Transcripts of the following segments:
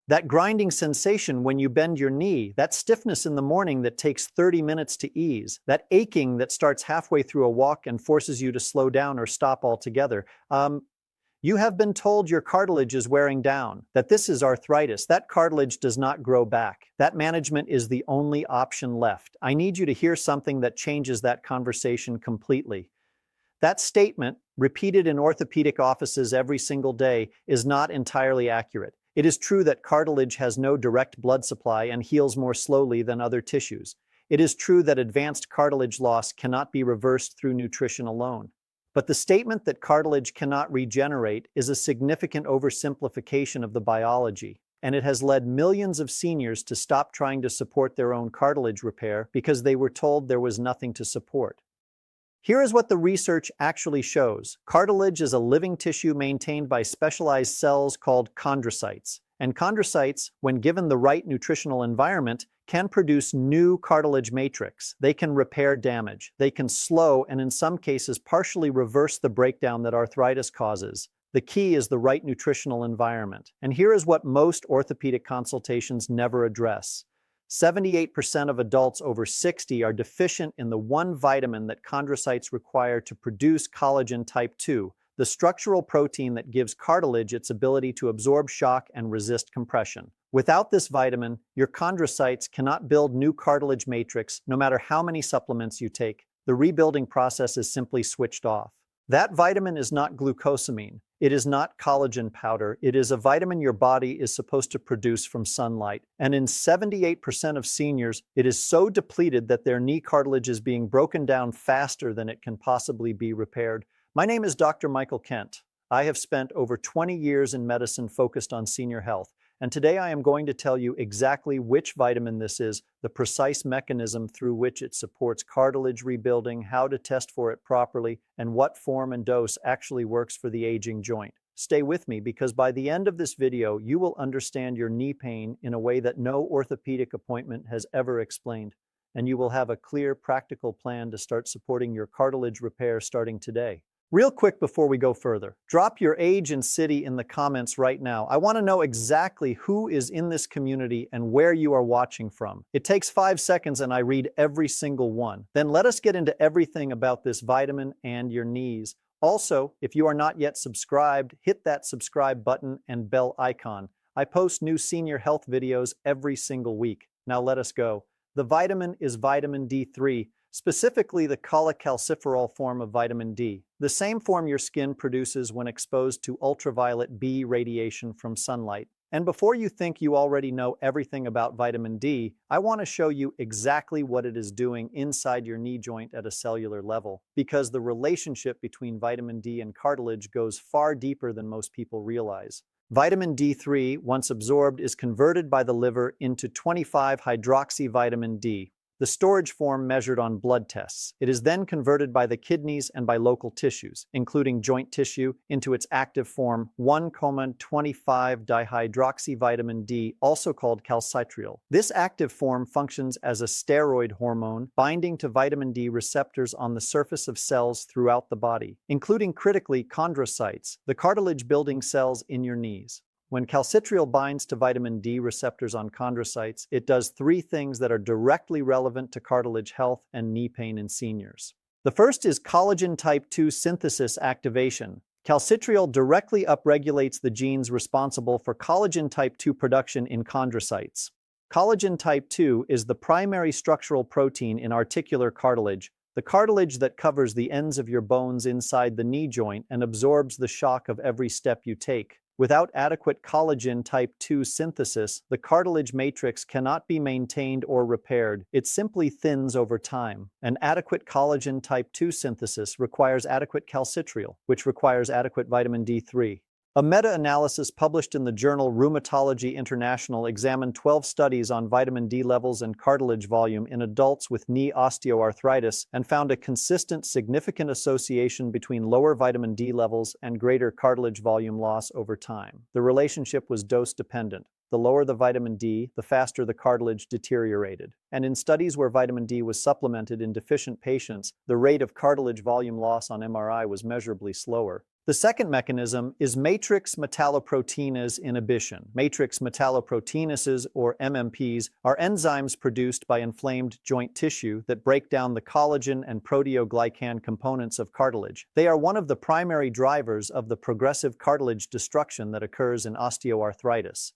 That grinding sensation when you bend your knee, that stiffness in the morning that takes 30 minutes to ease, that aching that starts halfway through a walk and forces you to slow down or stop altogether. You have been told your cartilage is wearing down, that this is arthritis. That cartilage does not grow back. That management is the only option left. I need you to hear something that changes that conversation completely. That statement, repeated in orthopedic offices every single day, is not entirely accurate. It is true that cartilage has no direct blood supply and heals more slowly than other tissues. It is true that advanced cartilage loss cannot be reversed through nutrition alone. But the statement that cartilage cannot regenerate is a significant oversimplification of the biology, and it has led millions of seniors to stop trying to support their own cartilage repair because they were told there was nothing to support. Here is what the research actually shows. Cartilage is a living tissue maintained by specialized cells called chondrocytes. And chondrocytes, when given the right nutritional environment, can produce new cartilage matrix. They can repair damage. They can slow and in some cases partially reverse the breakdown that arthritis causes. The key is the right nutritional environment. And here is what most orthopedic consultations never address. 78% of adults over 60 are deficient in the one vitamin that chondrocytes require to produce collagen type 2, the structural protein that gives cartilage its ability to absorb shock and resist compression. Without this vitamin, your chondrocytes cannot build new cartilage matrix no matter how many supplements you take. The rebuilding process is simply switched off. That vitamin is not glucosamine. It is not collagen powder. It is a vitamin your body is supposed to produce from sunlight. And in 78% of seniors, it is so depleted that their knee cartilage is being broken down faster than it can possibly be repaired. My name is Dr. Michael Kent. I have spent over 20 years in medicine focused on senior health. And today I am going to tell you exactly which vitamin this is, the precise mechanism through which it supports cartilage rebuilding, how to test for it properly, and what form and dose actually works for the aging joint. Stay with me because by the end of this video, you will understand your knee pain in a way that no orthopedic appointment has ever explained. And you will have a clear, practical plan to start supporting your cartilage repair starting today. Real quick before we go further, drop your age and city in the comments right now. I want to know exactly who is in this community and where you are watching from. It takes 5 seconds and I read every single one. Then let us get into everything about this vitamin and your knees. Also, if you are not yet subscribed, hit that subscribe button and bell icon. I post new senior health videos every single week. Now let us go. The vitamin is vitamin D3. Specifically the cholecalciferol form of vitamin D, the same form your skin produces when exposed to ultraviolet B radiation from sunlight. And before you think you already know everything about vitamin D, I want to show you exactly what it is doing inside your knee joint at a cellular level, because the relationship between vitamin D and cartilage goes far deeper than most people realize. Vitamin D3, once absorbed, is converted by the liver into 25-hydroxyvitamin D, the storage form measured on blood tests. It is then converted by the kidneys and by local tissues, including joint tissue, into its active form 1,25-dihydroxyvitamin D, also called calcitriol. This active form functions as a steroid hormone, binding to vitamin D receptors on the surface of cells throughout the body, including critically chondrocytes, the cartilage-building cells in your knees. When calcitriol binds to vitamin D receptors on chondrocytes, it does 3 things that are directly relevant to cartilage health and knee pain in seniors. The first is collagen type 2 synthesis activation. Calcitriol directly upregulates the genes responsible for collagen type 2 production in chondrocytes. Collagen type 2 is the primary structural protein in articular cartilage, the cartilage that covers the ends of your bones inside the knee joint and absorbs the shock of every step you take. Without adequate collagen type 2 synthesis, the cartilage matrix cannot be maintained or repaired. It simply thins over time. An adequate collagen type 2 synthesis requires adequate calcitriol, which requires adequate vitamin D3. A meta-analysis published in the journal Rheumatology International examined 12 studies on vitamin D levels and cartilage volume in adults with knee osteoarthritis and found a consistent, significant association between lower vitamin D levels and greater cartilage volume loss over time. The relationship was dose-dependent. The lower the vitamin D, the faster the cartilage deteriorated. And in studies where vitamin D was supplemented in deficient patients, the rate of cartilage volume loss on MRI was measurably slower. The second mechanism is matrix metalloproteinase inhibition. Matrix metalloproteinases, or MMPs, are enzymes produced by inflamed joint tissue that break down the collagen and proteoglycan components of cartilage. They are one of the primary drivers of the progressive cartilage destruction that occurs in osteoarthritis.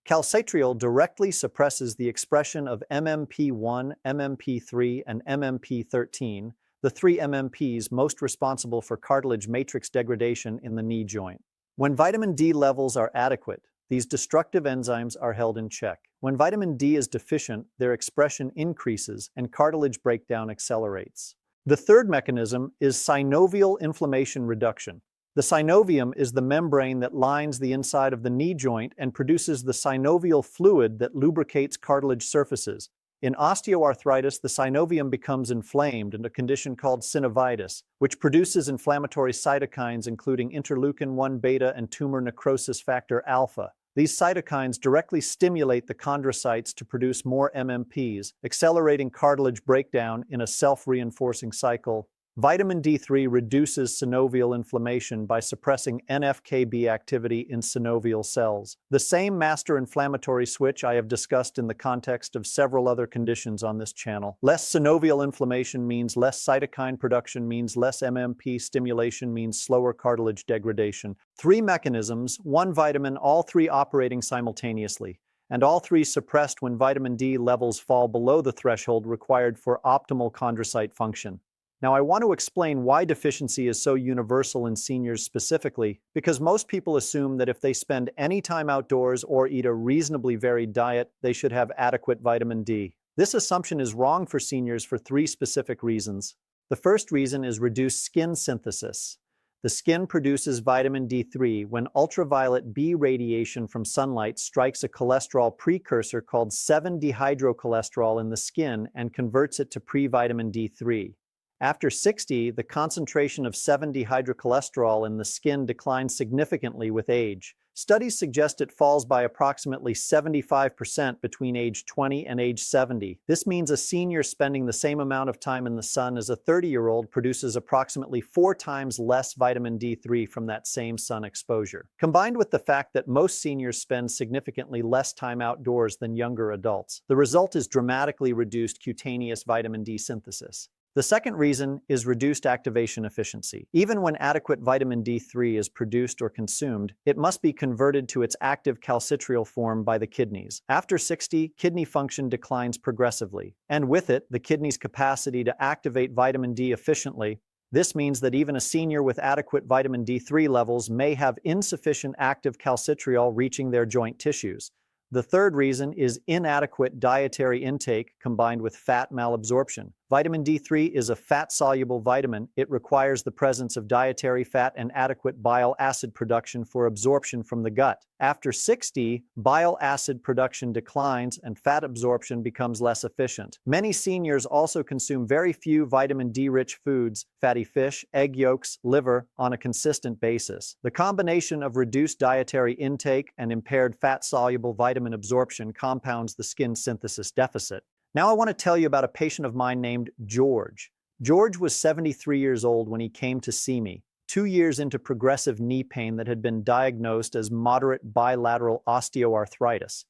Calcitriol directly suppresses the expression of MMP1, MMP3, and MMP13, the three MMPs most responsible for cartilage matrix degradation in the knee joint. When vitamin D levels are adequate, these destructive enzymes are held in check. When vitamin D is deficient, their expression increases and cartilage breakdown accelerates. The third mechanism is synovial inflammation reduction. The synovium is the membrane that lines the inside of the knee joint and produces the synovial fluid that lubricates cartilage surfaces. In osteoarthritis, the synovium becomes inflamed in a condition called synovitis, which produces inflammatory cytokines including interleukin-1 beta and tumor necrosis factor alpha. These cytokines directly stimulate the chondrocytes to produce more MMPs, accelerating cartilage breakdown in a self-reinforcing cycle. Vitamin D3 reduces synovial inflammation by suppressing NF-κB activity in synovial cells, the same master inflammatory switch I have discussed in the context of several other conditions on this channel. Less synovial inflammation means less cytokine production, means less MMP stimulation, means slower cartilage degradation. Three mechanisms, one vitamin, all three operating simultaneously, and all three suppressed when vitamin D levels fall below the threshold required for optimal chondrocyte function. Now, I want to explain why deficiency is so universal in seniors specifically, because most people assume that if they spend any time outdoors or eat a reasonably varied diet, they should have adequate vitamin D. This assumption is wrong for seniors for three specific reasons. The first reason is reduced skin synthesis. The skin produces vitamin D3 when ultraviolet B radiation from sunlight strikes a cholesterol precursor called 7-dehydrocholesterol in the skin and converts it to pre-vitamin D3. After 60, the concentration of 7-dehydrocholesterol in the skin declines significantly with age. Studies suggest it falls by approximately 75% between age 20 and age 70. This means a senior spending the same amount of time in the sun as a 30-year-old produces approximately 4 times less vitamin D3 from that same sun exposure. Combined with the fact that most seniors spend significantly less time outdoors than younger adults, the result is dramatically reduced cutaneous vitamin D synthesis. The second reason is reduced activation efficiency. Even when adequate vitamin D3 is produced or consumed, it must be converted to its active calcitriol form by the kidneys. After 60, kidney function declines progressively, and with it, the kidney's capacity to activate vitamin D efficiently. This means that even a senior with adequate vitamin D3 levels may have insufficient active calcitriol reaching their joint tissues. The third reason is inadequate dietary intake combined with fat malabsorption. Vitamin D3 is a fat-soluble vitamin. It requires the presence of dietary fat and adequate bile acid production for absorption from the gut. After 60, bile acid production declines and fat absorption becomes less efficient. Many seniors also consume very few vitamin D-rich foods, fatty fish, egg yolks, liver, on a consistent basis. The combination of reduced dietary intake and impaired fat-soluble vitamin absorption compounds the skin synthesis deficit. Now I want to tell you about a patient of mine named George. George was 73 years old when he came to see me, 2 years into progressive knee pain that had been diagnosed as moderate bilateral osteoarthritis.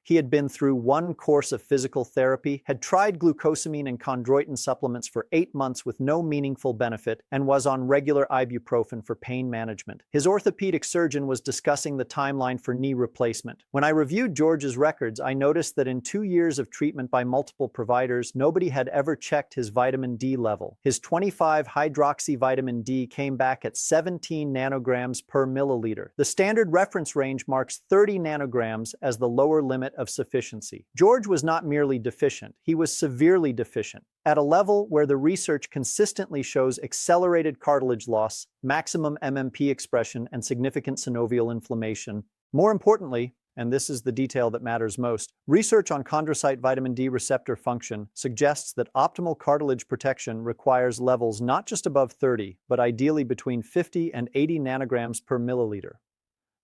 He had been through 1 course of physical therapy, had tried glucosamine and chondroitin supplements for 8 months with no meaningful benefit, and was on regular ibuprofen for pain management. His orthopedic surgeon was discussing the timeline for knee replacement. When I reviewed George's records, I noticed that in 2 years of treatment by multiple providers, nobody had ever checked his vitamin D level. His 25-hydroxy vitamin D came back at 17 nanograms per milliliter. The standard reference range marks 30 nanograms as the lower limit of sufficiency. George was not merely deficient, he was severely deficient, at a level where the research consistently shows accelerated cartilage loss, maximum MMP expression, and significant synovial inflammation. More importantly, and this is the detail that matters most, research on chondrocyte vitamin D receptor function suggests that optimal cartilage protection requires levels not just above 30, but ideally between 50 and 80 nanograms per milliliter.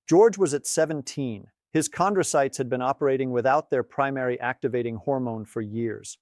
George was at 17. His chondrocytes had been operating without their primary activating hormone for years.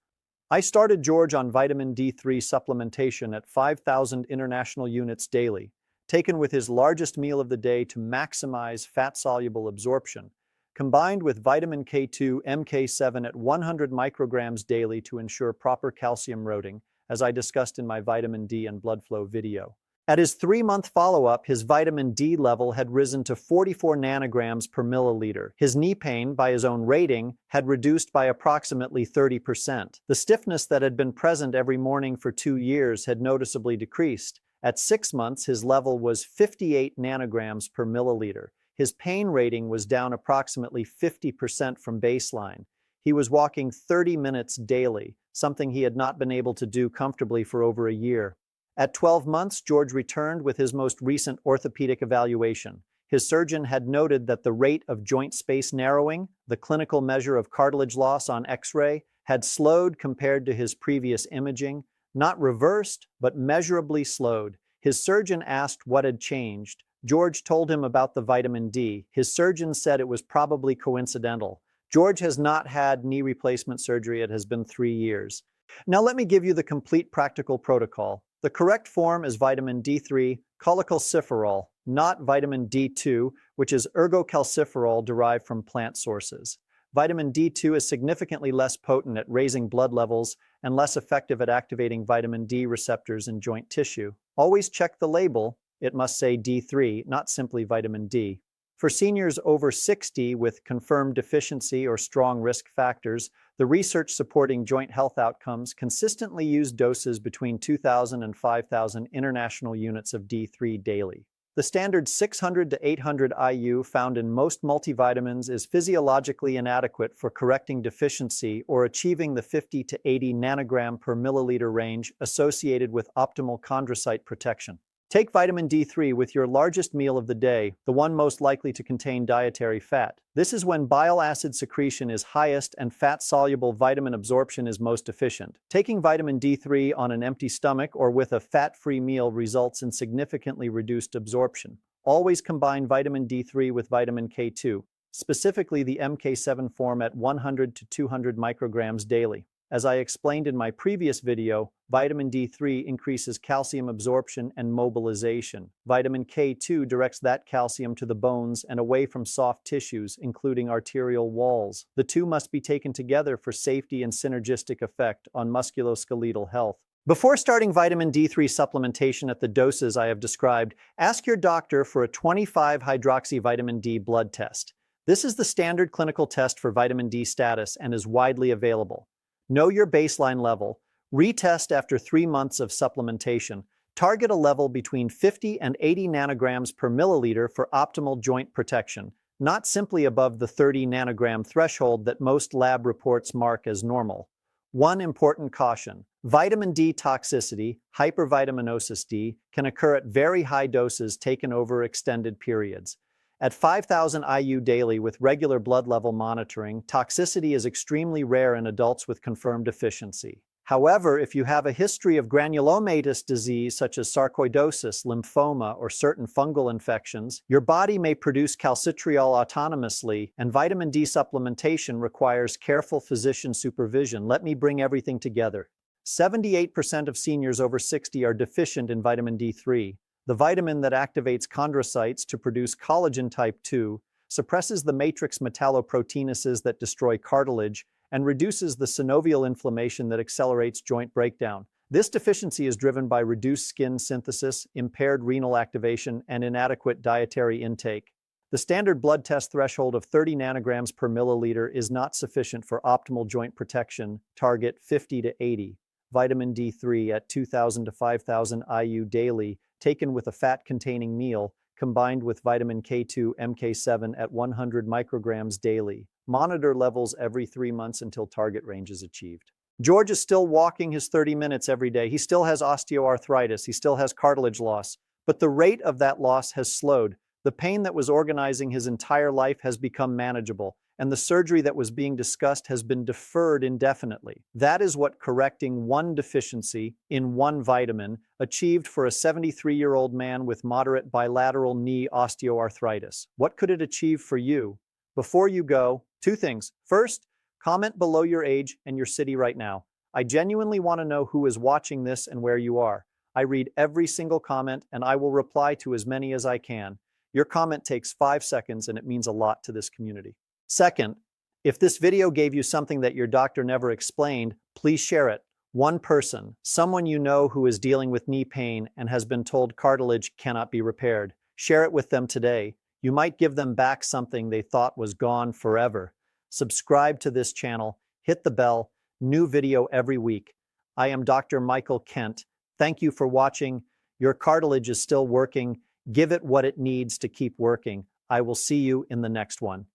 I started George on vitamin D3 supplementation at 5,000 international units daily, taken with his largest meal of the day to maximize fat-soluble absorption, combined with vitamin K2 MK7 at 100 micrograms daily to ensure proper calcium loading, as I discussed in my vitamin D and blood flow video. At his 3-month follow-up, his vitamin D level had risen to 44 nanograms per milliliter. His knee pain, by his own rating, had reduced by approximately 30%. The stiffness that had been present every morning for 2 years had noticeably decreased. At 6 months, his level was 58 nanograms per milliliter. His pain rating was down approximately 50% from baseline. He was walking 30 minutes daily, something he had not been able to do comfortably for over a year. At 12 months, George returned with his most recent orthopedic evaluation. His surgeon had noted that the rate of joint space narrowing, the clinical measure of cartilage loss on X-ray, had slowed compared to his previous imaging, not reversed, but measurably slowed. His surgeon asked what had changed. George told him about the vitamin D. His surgeon said it was probably coincidental. George has not had knee replacement surgery. It has been 3 years. Now let me give you the complete practical protocol. The correct form is vitamin D3 cholecalciferol, not vitamin D2, which is ergocalciferol derived from plant sources. Vitamin D2 is significantly less potent at raising blood levels and less effective at activating vitamin D receptors in joint tissue. Always check the label. It must say D3, not simply vitamin D. For seniors over 60 with confirmed deficiency or strong risk factors, the research supporting joint health outcomes consistently used doses between 2,000 and 5,000 international units of D3 daily. The standard 600 to 800 IU found in most multivitamins is physiologically inadequate for correcting deficiency or achieving the 50 to 80 nanogram per milliliter range associated with optimal chondrocyte protection. Take vitamin D3 with your largest meal of the day, the one most likely to contain dietary fat. This is when bile acid secretion is highest and fat-soluble vitamin absorption is most efficient. Taking vitamin D3 on an empty stomach or with a fat-free meal results in significantly reduced absorption. Always combine vitamin D3 with vitamin K2, specifically the MK7 form at 100 to 200 micrograms daily. As I explained in my previous video, vitamin D3 increases calcium absorption and mobilization. Vitamin K2 directs that calcium to the bones and away from soft tissues, including arterial walls. The two must be taken together for safety and synergistic effect on musculoskeletal health. Before starting vitamin D3 supplementation at the doses I have described, ask your doctor for a 25-hydroxy-vitamin D blood test. This is the standard clinical test for vitamin D status and is widely available. Know your baseline level, retest after 3 months of supplementation, target a level between 50 and 80 nanograms per milliliter for optimal joint protection, not simply above the 30 nanogram threshold that most lab reports mark as normal. One important caution: vitamin D toxicity, hypervitaminosis D, can occur at very high doses taken over extended periods. At 5,000 IU daily with regular blood level monitoring, toxicity is extremely rare in adults with confirmed deficiency. However, if you have a history of granulomatous disease such as sarcoidosis, lymphoma, or certain fungal infections, your body may produce calcitriol autonomously, and vitamin D supplementation requires careful physician supervision. Let me bring everything together. 78% of seniors over 60 are deficient in vitamin D3. The vitamin that activates chondrocytes to produce collagen type 2, suppresses the matrix metalloproteinases that destroy cartilage, and reduces the synovial inflammation that accelerates joint breakdown. This deficiency is driven by reduced skin synthesis, impaired renal activation, and inadequate dietary intake. The standard blood test threshold of 30 nanograms per milliliter is not sufficient for optimal joint protection, target 50 to 80. Vitamin D3 at 2,000 to 5,000 IU daily, taken with a fat-containing meal, combined with vitamin K2 MK7 at 100 micrograms daily. Monitor levels every 3 months until target range is achieved. George is still walking his 30 minutes every day. He still has osteoarthritis. He still has cartilage loss. But the rate of that loss has slowed. The pain that was organizing his entire life has become manageable, and the surgery that was being discussed has been deferred indefinitely. That is what correcting one deficiency in one vitamin achieved for a 73-year-old man with moderate bilateral knee osteoarthritis. What could it achieve for you? Before you go, 2 things. First, comment below your age and your city right now. I genuinely want to know who is watching this and where you are. I read every single comment and I will reply to as many as I can. Your comment takes 5 seconds and it means a lot to this community. Second, if this video gave you something that your doctor never explained, please share it. One person, someone you know who is dealing with knee pain and has been told cartilage cannot be repaired. Share it with them today. You might give them back something they thought was gone forever. Subscribe to this channel, hit the bell, new video every week. I am Dr. Michael Kent. Thank you for watching. Your cartilage is still working. Give it what it needs to keep working. I will see you in the next one.